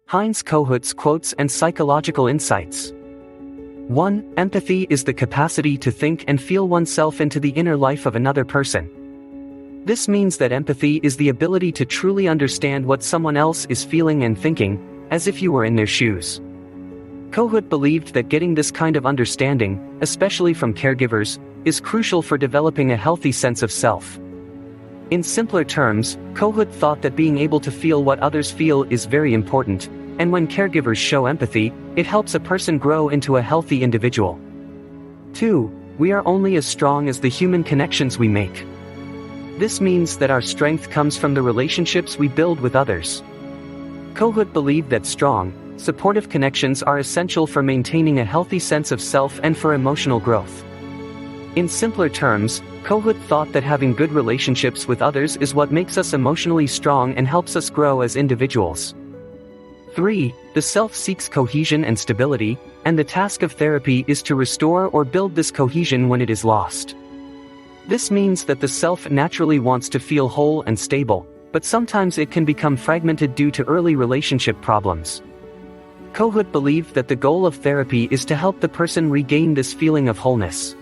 Heinz Kohut's quotes and psychological insights. 1. Empathy is the capacity to think and feel oneself into the inner life of another person. This means that empathy is the ability to truly understand what someone else is feeling and thinking, as if you were in their shoes. Kohut believed that getting this kind of understanding, especially from caregivers, is crucial for developing a healthy sense of self. In simpler terms, Kohut thought that being able to feel what others feel is very important, and when caregivers show empathy, it helps a person grow into a healthy individual. 2. We are only as strong as the human connections we make. This means that our strength comes from the relationships we build with others. Kohut believed that strong, supportive connections are essential for maintaining a healthy sense of self and for emotional growth. In simpler terms, Kohut thought that having good relationships with others is what makes us emotionally strong and helps us grow as individuals. 3. The self seeks cohesion and stability, and the task of therapy is to restore or build this cohesion when it is lost. This means that the self naturally wants to feel whole and stable, but sometimes it can become fragmented due to early relationship problems. Kohut believed that the goal of therapy is to help the person regain this feeling of wholeness.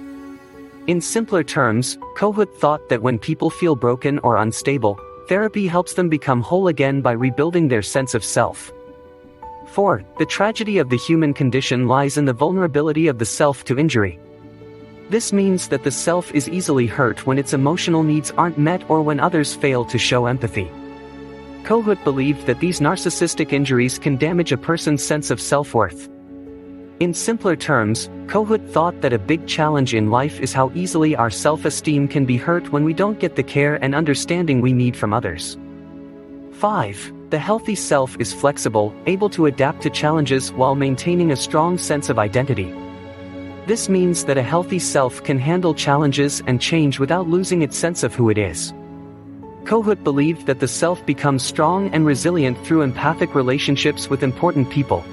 In simpler terms, Kohut thought that when people feel broken or unstable, therapy helps them become whole again by rebuilding their sense of self. 4. The tragedy of the human condition lies in the vulnerability of the self to injury. This means that the self is easily hurt when its emotional needs aren't met or when others fail to show empathy. Kohut believed that these narcissistic injuries can damage a person's sense of self-worth. In simpler terms, Kohut thought that a big challenge in life is how easily our self-esteem can be hurt when we don't get the care and understanding we need from others. 5. The healthy self is flexible, able to adapt to challenges while maintaining a strong sense of identity. This means that a healthy self can handle challenges and change without losing its sense of who it is. Kohut believed that the self becomes strong and resilient through empathic relationships with important people.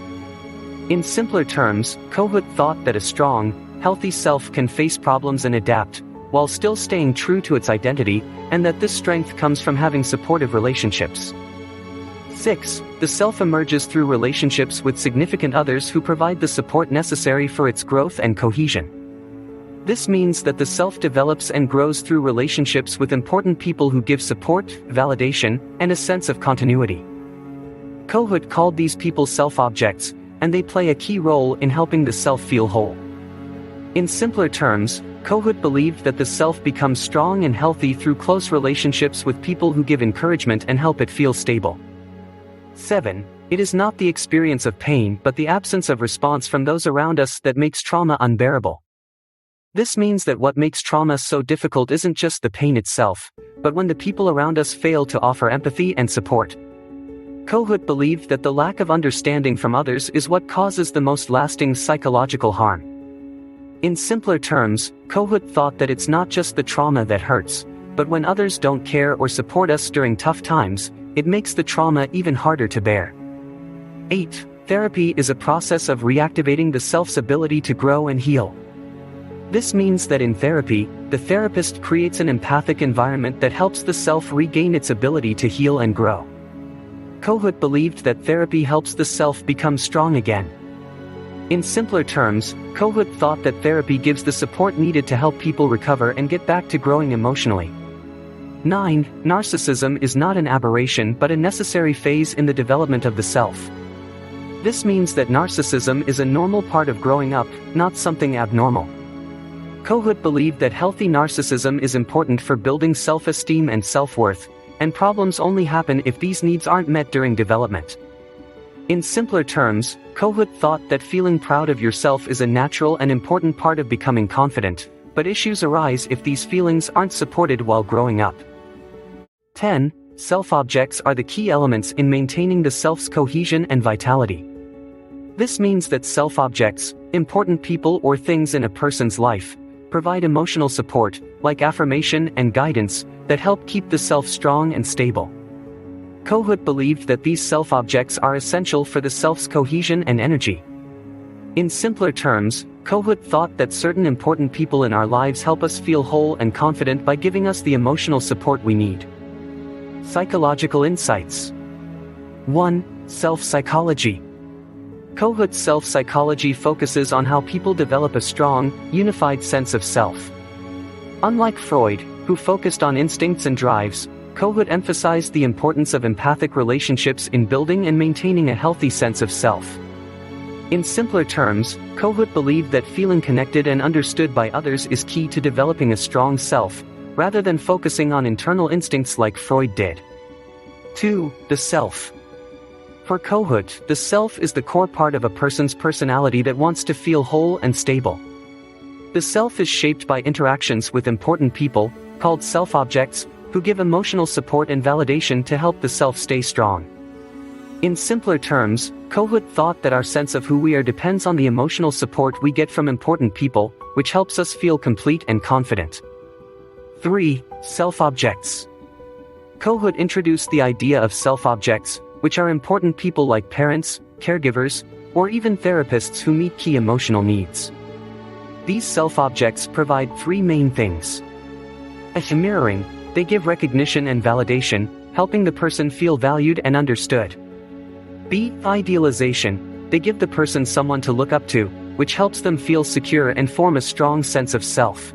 In simpler terms, Kohut thought that a strong, healthy self can face problems and adapt, while still staying true to its identity, and that this strength comes from having supportive relationships. 6. The self emerges through relationships with significant others who provide the support necessary for its growth and cohesion. This means that the self develops and grows through relationships with important people who give support, validation, and a sense of continuity. Kohut called these people self-objects, and they play a key role in helping the self feel whole. In simpler terms, Kohut believed that the self becomes strong and healthy through close relationships with people who give encouragement and help it feel stable. 7. It is not the experience of pain but the absence of response from those around us that makes trauma unbearable. This means that what makes trauma so difficult isn't just the pain itself, but when the people around us fail to offer empathy and support. Kohut believed that the lack of understanding from others is what causes the most lasting psychological harm. In simpler terms, Kohut thought that it's not just the trauma that hurts, but when others don't care or support us during tough times, it makes the trauma even harder to bear. 8. Therapy is a process of reactivating the self's ability to grow and heal. This means that in therapy, the therapist creates an empathic environment that helps the self regain its ability to heal and grow. Kohut believed that therapy helps the self become strong again. In simpler terms, Kohut thought that therapy gives the support needed to help people recover and get back to growing emotionally. 9. Narcissism is not an aberration but a necessary phase in the development of the self. This means that narcissism is a normal part of growing up, not something abnormal. Kohut believed that healthy narcissism is important for building self-esteem and self-worth, and problems only happen if these needs aren't met during development. In simpler terms, Kohut thought that feeling proud of yourself is a natural and important part of becoming confident, but issues arise if these feelings aren't supported while growing up. 10. Self-objects are the key elements in maintaining the self's cohesion and vitality. This means that self-objects, important people or things in a person's life, provide emotional support, like affirmation and guidance, that help keep the self strong and stable. Kohut believed that these self-objects are essential for the self's cohesion and energy. In simpler terms, Kohut thought that certain important people in our lives help us feel whole and confident by giving us the emotional support we need. Psychological insights. 1. Self-psychology. Kohut's self-psychology focuses on how people develop a strong, unified sense of self. Unlike Freud, who focused on instincts and drives, Kohut emphasized the importance of empathic relationships in building and maintaining a healthy sense of self. In simpler terms, Kohut believed that feeling connected and understood by others is key to developing a strong self, rather than focusing on internal instincts like Freud did. 2. The self. For Kohut, the self is the core part of a person's personality that wants to feel whole and stable. The self is shaped by interactions with important people, called self-objects, who give emotional support and validation to help the self stay strong. In simpler terms, Kohut thought that our sense of who we are depends on the emotional support we get from important people, which helps us feel complete and confident. 3. Self-objects. Kohut introduced the idea of self-objects, which are important people like parents, caregivers, or even therapists who meet key emotional needs. These self-objects provide three main things. A. Mirroring. They give recognition and validation, helping the person feel valued and understood. B. Idealization. They give the person someone to look up to, which helps them feel secure and form a strong sense of self.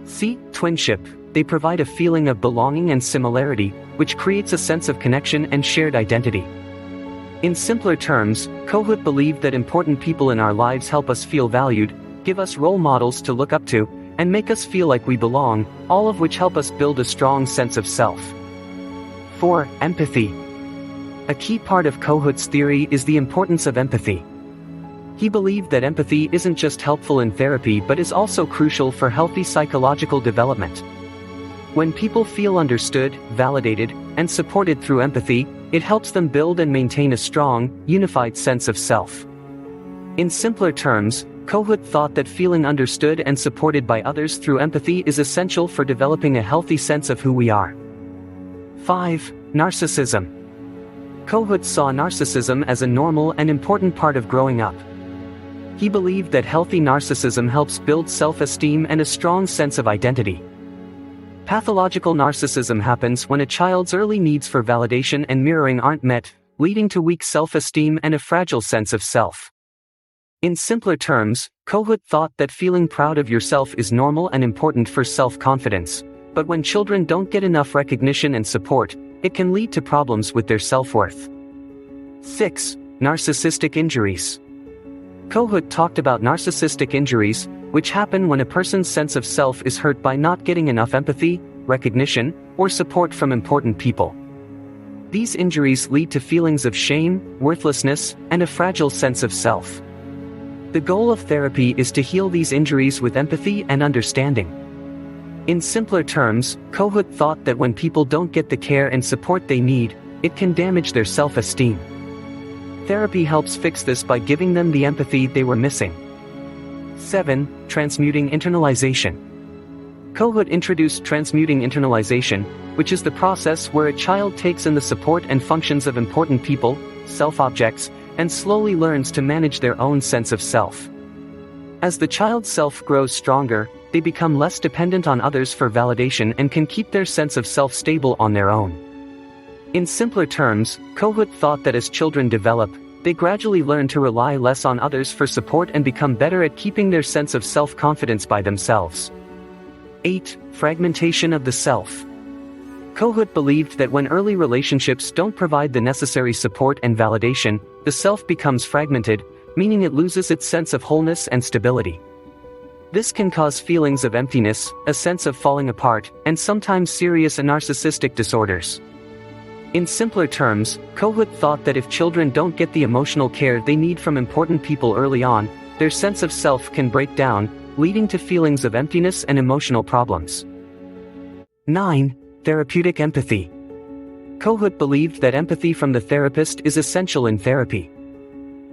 C. Twinship. They provide a feeling of belonging and similarity, which creates a sense of connection and shared identity. In simpler terms, Kohut believed that important people in our lives help us feel valued, give us role models to look up to, and make us feel like we belong, all of which help us build a strong sense of self. 4. Empathy. A key part of Kohut's theory is the importance of empathy. He believed that empathy isn't just helpful in therapy but is also crucial for healthy psychological development. When people feel understood, validated, and supported through empathy, it helps them build and maintain a strong, unified sense of self. In simpler terms, Kohut thought that feeling understood and supported by others through empathy is essential for developing a healthy sense of who we are. 5. Narcissism. Kohut saw narcissism as a normal and important part of growing up. He believed that healthy narcissism helps build self-esteem and a strong sense of identity. Pathological narcissism happens when a child's early needs for validation and mirroring aren't met, leading to weak self-esteem and a fragile sense of self. In simpler terms, Kohut thought that feeling proud of yourself is normal and important for self-confidence, but when children don't get enough recognition and support, it can lead to problems with their self-worth. 6. Narcissistic injuries. Kohut talked about narcissistic injuries, which happen when a person's sense of self is hurt by not getting enough empathy, recognition, or support from important people. These injuries lead to feelings of shame, worthlessness, and a fragile sense of self. The goal of therapy is to heal these injuries with empathy and understanding. In simpler terms, Kohut thought that when people don't get the care and support they need, it can damage their self-esteem. Therapy helps fix this by giving them the empathy they were missing. 7. Transmuting internalization. Kohut introduced transmuting internalization, which is the process where a child takes in the support and functions of important people, self-objects, and slowly learns to manage their own sense of self. As the child's self grows stronger, they become less dependent on others for validation and can keep their sense of self stable on their own. In simpler terms, Kohut thought that as children develop, they gradually learn to rely less on others for support and become better at keeping their sense of self-confidence by themselves. 8. Fragmentation of the self. Kohut believed that when early relationships don't provide the necessary support and validation, the self becomes fragmented, meaning it loses its sense of wholeness and stability. This can cause feelings of emptiness, a sense of falling apart, and sometimes serious and narcissistic disorders. In simpler terms, Kohut thought that if children don't get the emotional care they need from important people early on, their sense of self can break down, leading to feelings of emptiness and emotional problems. 9. Therapeutic empathy. Kohut believed that empathy from the therapist is essential in therapy.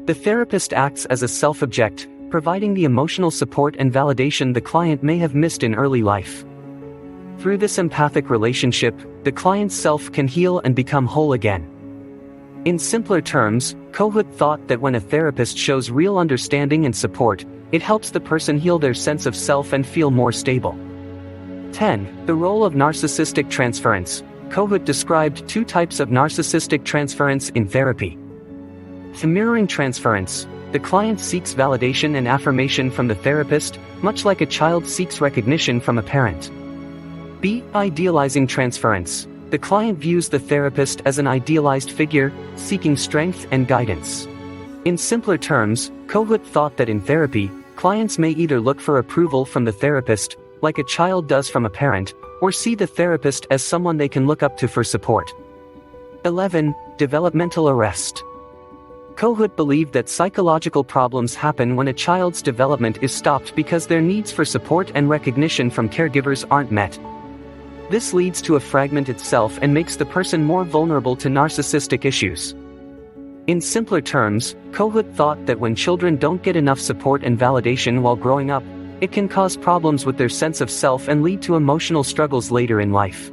The therapist acts as a self-object, providing the emotional support and validation the client may have missed in early life. Through this empathic relationship, the client's self can heal and become whole again. In simpler terms, Kohut thought that when a therapist shows real understanding and support, It helps the person heal their sense of self and feel more stable. 10. The role of narcissistic transference. Kohut described 2 types of narcissistic transference in therapy. The mirroring transference. The client seeks validation and affirmation from the therapist, much like a child seeks recognition from a parent. B. Idealizing transference. The client views the therapist as an idealized figure, seeking strength and guidance. In simpler terms, Kohut thought that in therapy, clients may either look for approval from the therapist, like a child does from a parent, or see the therapist as someone they can look up to for support. 11. Developmental arrest. Kohut believed that psychological problems happen when a child's development is stopped because their needs for support and recognition from caregivers aren't met. This leads to a fragmented self and makes the person more vulnerable to narcissistic issues. In simpler terms, Kohut thought that when children don't get enough support and validation while growing up, it can cause problems with their sense of self and lead to emotional struggles later in life.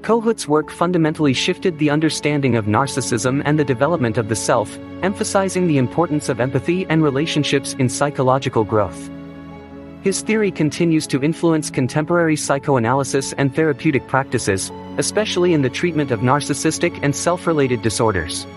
Kohut's work fundamentally shifted the understanding of narcissism and the development of the self, emphasizing the importance of empathy and relationships in psychological growth. His theory continues to influence contemporary psychoanalysis and therapeutic practices, especially in the treatment of narcissistic and self-related disorders.